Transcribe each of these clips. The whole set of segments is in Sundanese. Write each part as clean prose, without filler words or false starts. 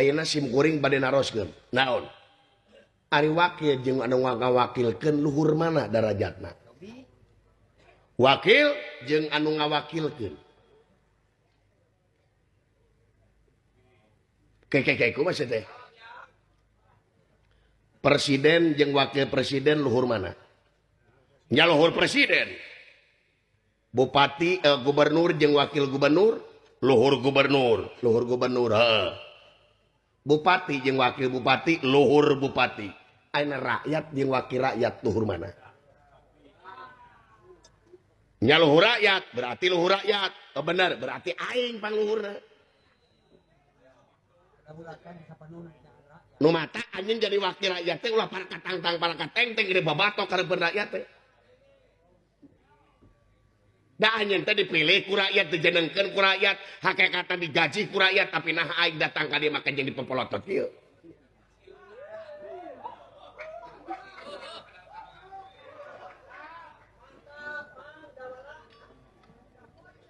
ayeuna sim kuring bade naroskeun naon ari wakil jeung anu ngawakilkeun luhur mana darajatna wakil jeung anu ngawakilkeun kayak kumaha teh presiden jeung wakil presiden luhur mana nya luhur presiden bupati gubernur jeung wakil gubernur luhur gubernur bupati jeung wakil bupati luhur bupati ayeuna rakyat jeung wakil rakyat luhur mana nya luhur rakyat berarti luhur rakyat bener berarti aing pangluhurna nu mata anjeun jadi wakil rakyat teh ulah para katangtang para katengteng gede babatok kareupeun rakyat teh da anjeun teh dipilih ku rakyat dijenengkeun ku rakyat hakikatna digaji ku rakyat tapi nah aing datang ka dieu maka jadi pepolotot kieu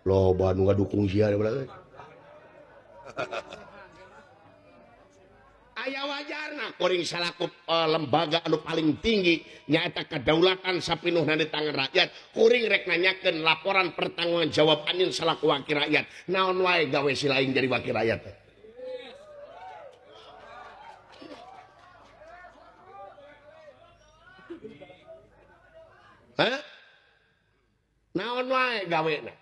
loba nu ngadukung sia berarti aya wajarna kuring salaku lembaga anu paling tinggi nyaeta kedaulatan sapinuhna di tangan rakyat kuring rek nanyakeun laporan pertanggungjawab anjeun salaku wakil rakyat naon wae gawe si lain jadi wakil rakyat hah naon wae gawena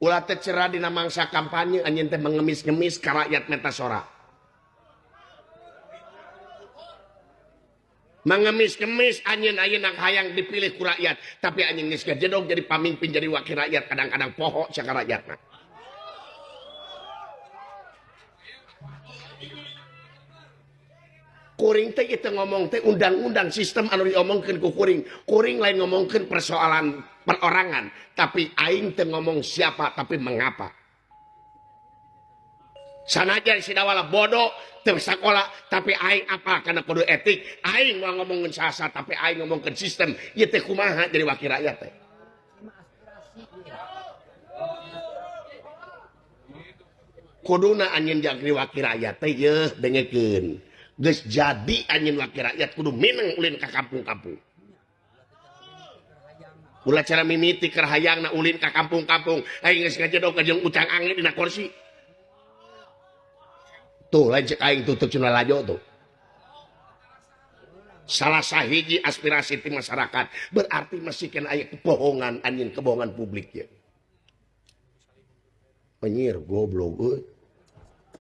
ulah teh cerah dina mangsa kampanye anjeun teh mengemis-ngemis ka rakyat metasora mengemis-kemis anjeun ayeuna hayang dipilih ku rakyat tapi anjeun geus gajedog jadi pamimpin jadi wakil rakyat kadang-kadang poho sia rakyatna kuring teh kita ngomong teh undang-undang sistem anu diomongkeun ku kuring lain ngomongkeun persoalan perorangan tapi aing teh ngomong siapa tapi mengapa sanajan si dawala bodoh teu sakola tapi aing apa kana kudu etik aing mau ngomongkeun sasa tapi aing ngomongkeun sistem ieu teh kumaha jadi wakil rakyat teh kuduna anjeun jadi wakil rakyat teh yeuh dengekeun geus jadi anjeun wakil rakyat kudu mineng ulin ka kampung-kampung ulah cara mimiti keur hayangna ulin ka kampung-kampung aing geus ngajedog ka jeung ucang angin dina kursi tuh lain cek aing tutup cenah lajo tuh salah sahiji aspirasi ti masyarakat berarti masih kena aya kebohongan anjeun kebohongan publik ya penyir goblok euy